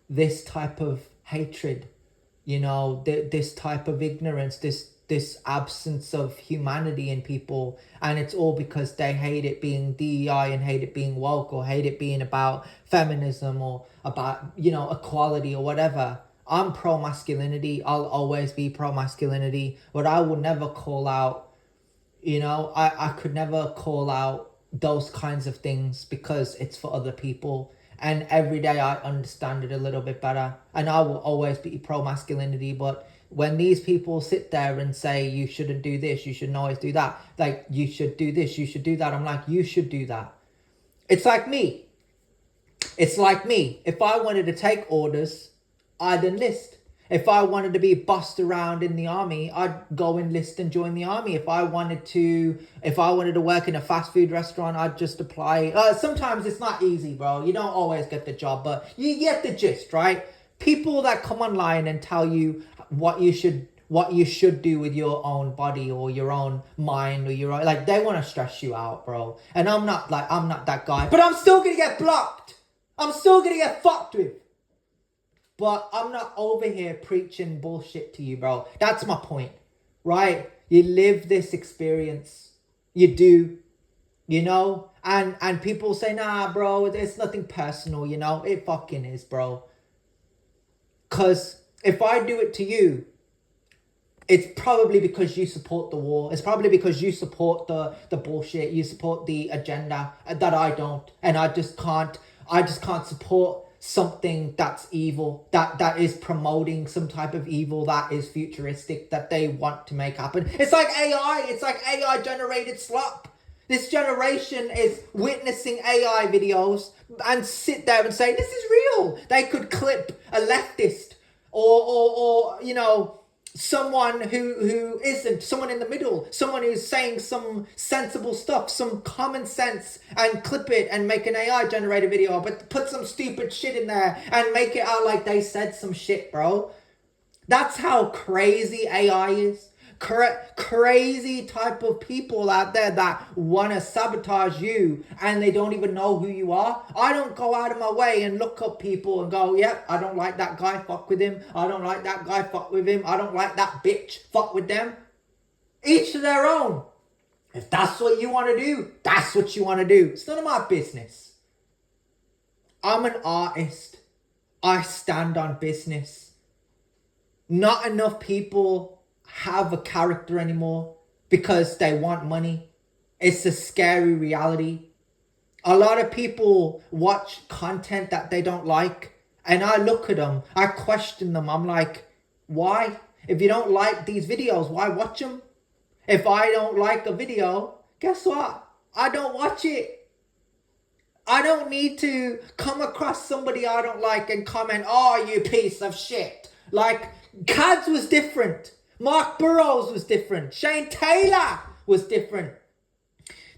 this type of hatred, this type of ignorance, this absence of humanity in people, and it's all because they hate it being DEI and hate it being woke or hate it being about feminism or about equality or whatever. I'm pro masculinity. I'll always be pro masculinity, but I will never call out. I could never call out those kinds of things because it's for other people. And every day I understand it a little bit better. And I will always be pro masculinity. But when these people sit there and say, you shouldn't do this, you shouldn't always do that, like, you should do this, you should do that, I'm like, you should do that. It's like me. It's like me. If I wanted to take orders, I'd enlist. If I wanted to be bossed around in the army, I'd go enlist and join the army. If I wanted to work in a fast food restaurant, I'd just apply. Sometimes it's not easy, bro. You don't always get the job, but you get the gist, right? People that come online and tell you what you should do with your own body or your own mind or your own, like, they want to stress you out, bro. And I'm not that guy, but I'm still gonna get blocked. I'm still gonna get fucked with. But I'm not over here preaching bullshit to you, bro. That's my point, right? You live this experience. You do, And people say, nah, bro, it's nothing personal, It fucking is, bro. Because if I do it to you, it's probably because you support the war. It's probably because you support the bullshit. You support the agenda that I don't. And I just can't support something that's evil, that is promoting some type of evil that is futuristic, that they want to make happen. It's like AI generated slop. This generation is witnessing AI videos and sit there and say, this is real. They could clip a leftist or someone who isn't, someone in the middle, someone who's saying some sensible stuff, some common sense, and clip it and make an AI generated video, but put some stupid shit in there and make it out like they said some shit, bro. That's how crazy AI is. Crazy type of people out there that want to sabotage you and they don't even know who you are. I don't go out of my way and look up people and go, yep, I don't like that guy, fuck with him. I don't like that guy, fuck with him. I don't like that bitch, fuck with them. Each to their own. If that's what you want to do, that's what you want to do. It's none of my business. I'm an artist. I stand on business. Not enough people have a character anymore because they want money. It's a scary reality. A lot of people watch content that they don't like, and I look at them, I question them. I'm like, why? If you don't like these videos, why watch them? If I don't like a video, guess what? I don't watch it. I don't need to come across somebody I don't like and comment, oh, you piece of shit. Like, Cads was different. Mark Burrows was different. Shane Taylor was different.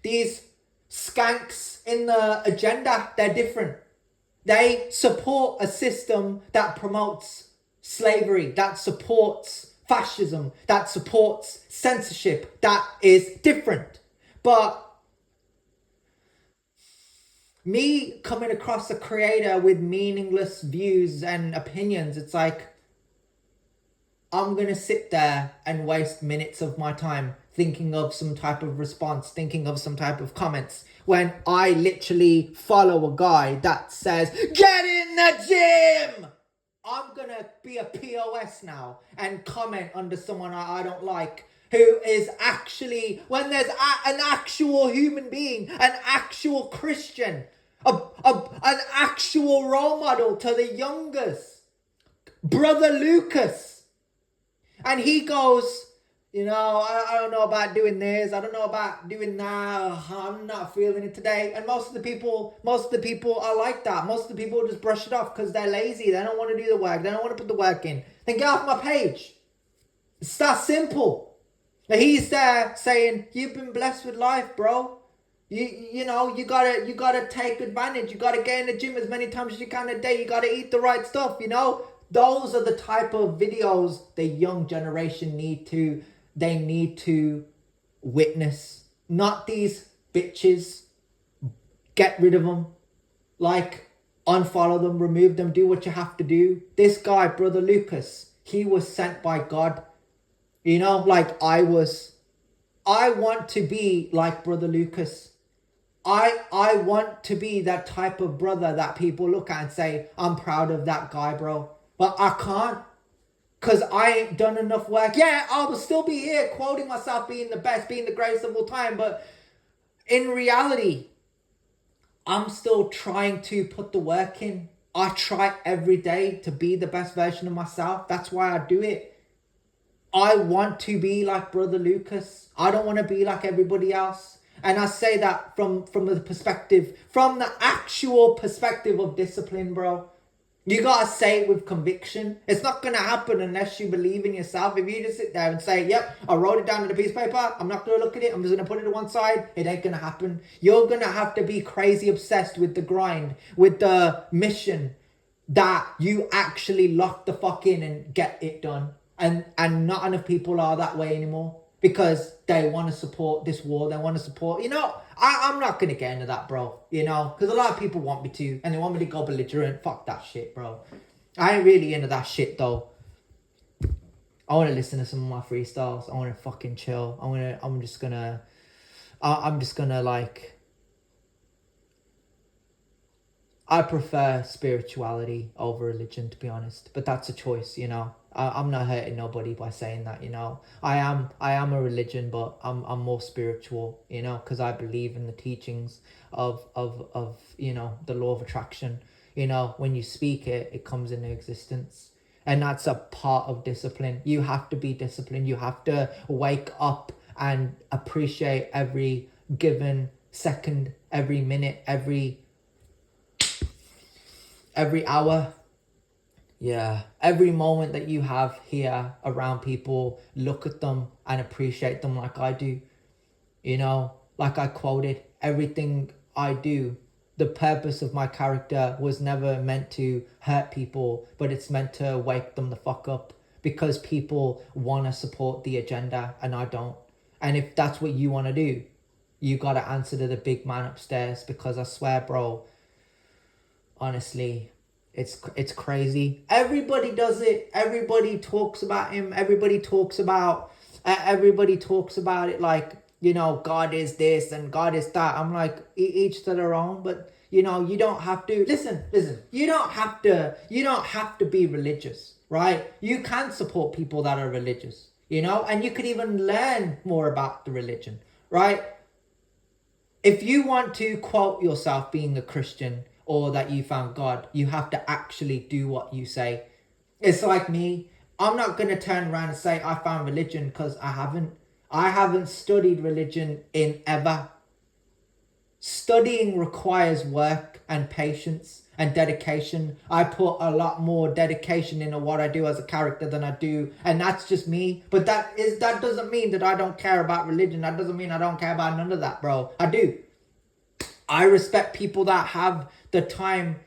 These skanks in the agenda, they're different. They support a system that promotes slavery, that supports fascism, that supports censorship. That is different. But me coming across a creator with meaningless views and opinions, it's like, I'm going to sit there and waste minutes of my time thinking of some type of response, thinking of some type of comments, when I literally follow a guy that says, get in the gym! I'm going to be a POS now and comment under someone I don't like, who is actually, when there's an actual human being, an actual Christian, an actual role model to the youngest, Brother Lucas. And he goes, I don't know about doing this. I don't know about doing that. I'm not feeling it today. And most of the people are like that. Most of the people just brush it off because they're lazy. They don't want to do the work. They don't want to put the work in. Then get off my page. It's that simple. And he's there saying, you've been blessed with life, bro. You gotta take advantage. You gotta get in the gym as many times as you can a day. You gotta eat the right stuff, Those are the type of videos the young generation need to witness. Not these bitches. Get rid of them. Like, unfollow them, remove them, do what you have to do. This guy, Brother Lucas, he was sent by God. You know, like I want to be like Brother Lucas. I want to be that type of brother that people look at and say, I'm proud of that guy, bro. But I can't, because I ain't done enough work. Yeah, I will still be here quoting myself being the best, being the greatest of all time. But in reality, I'm still trying to put the work in. I try every day to be the best version of myself. That's why I do it. I want to be like Brother Lucas. I don't want to be like everybody else. And I say that from the actual perspective of discipline, bro. You gotta say it with conviction. It's not gonna happen unless you believe in yourself. If you just sit there and say, yep, I wrote it down on a piece of paper, I'm not gonna look at it, I'm just gonna put it to one side, it ain't gonna happen. You're gonna have to be crazy obsessed with the grind, with the mission, that you actually lock the fuck in and get it done. And not enough people are that way anymore, because they want to support this war. They want to support, I'm not going to get into that, bro, because a lot of people want me to, and they want me to go belligerent. Fuck that shit, bro. I ain't really into that shit, though. I want to listen to some of my freestyles. I want to fucking chill. I'm just gonna like, I prefer spirituality over religion, to be honest, but that's a choice, I'm not hurting nobody by saying that, I am a religion, but I'm more spiritual, because I believe in the teachings of the law of attraction. When you speak it, it comes into existence. And that's a part of discipline. You have to be disciplined. You have to wake up and appreciate every given second, every minute, every hour. Yeah, every moment that you have here around people, look at them and appreciate them like I do. Like I quoted, everything I do, the purpose of my character was never meant to hurt people, but it's meant to wake them the fuck up, because people want to support the agenda and I don't. And if that's what you want to do, you got to answer to the big man upstairs, because I swear, bro, honestly, it's crazy. Everybody does it. Everybody talks about him. Everybody talks about it like, God is this and God is that. I'm like, each to their own. But you don't have to listen. You don't have to be religious, right? You can support people that are religious, and you could even learn more about the religion, right? If you want to quote yourself being a Christian, or that you found God, you have to actually do what you say. It's like me. I'm not going to turn around and say I found religion, because I haven't. I haven't studied religion in ever. Studying requires work and patience and dedication. I put a lot more dedication into what I do as a character than I do, and that's just me. But that doesn't mean that I don't care about religion. That doesn't mean I don't care about none of that, bro. I do. I respect people that have the time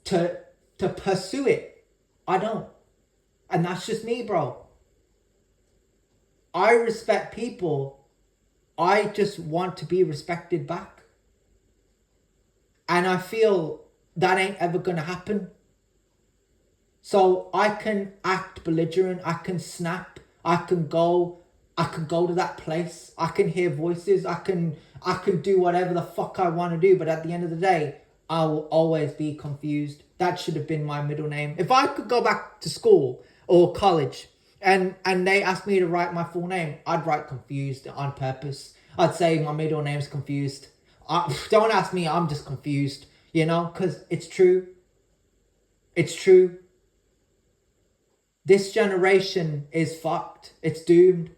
to pursue it. I don't. And that's just me, bro. I respect people. I just want to be respected back. And I feel that ain't ever going to happen. So I can act belligerent. I can snap. I can go to that place. I can hear voices. I can do whatever the fuck I want to do. But at the end of the day, I will always be confused. That should have been my middle name. If I could go back to school or college and they asked me to write my full name, I'd write confused on purpose. I'd say my middle name's confused. Don't ask me, I'm just confused, because it's true. It's true. This generation is fucked. It's doomed.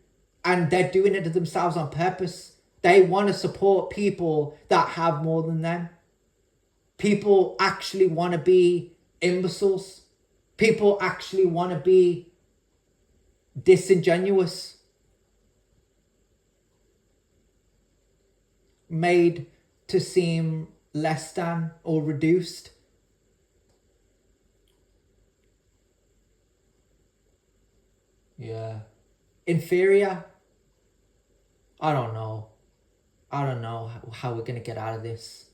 And they're doing it to themselves on purpose. They want to support people that have more than them. People actually want to be imbeciles. People actually want to be disingenuous. Made to seem less than or reduced. Yeah. Inferior. I don't know how we're going to get out of this.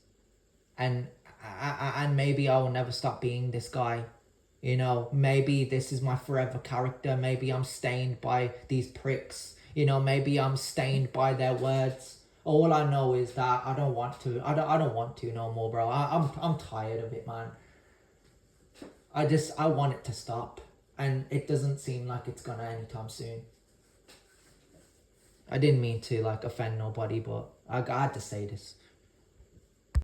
And and maybe I will never stop being this guy. You know, maybe this is my forever character. Maybe I'm stained by these pricks. You know, maybe I'm stained by their words. All I know is that I don't want to. I don't want to no more, bro. I'm tired of it, man. I want it to stop, and it doesn't seem like it's gonna anytime soon. I didn't mean to like offend nobody, but I had to say this.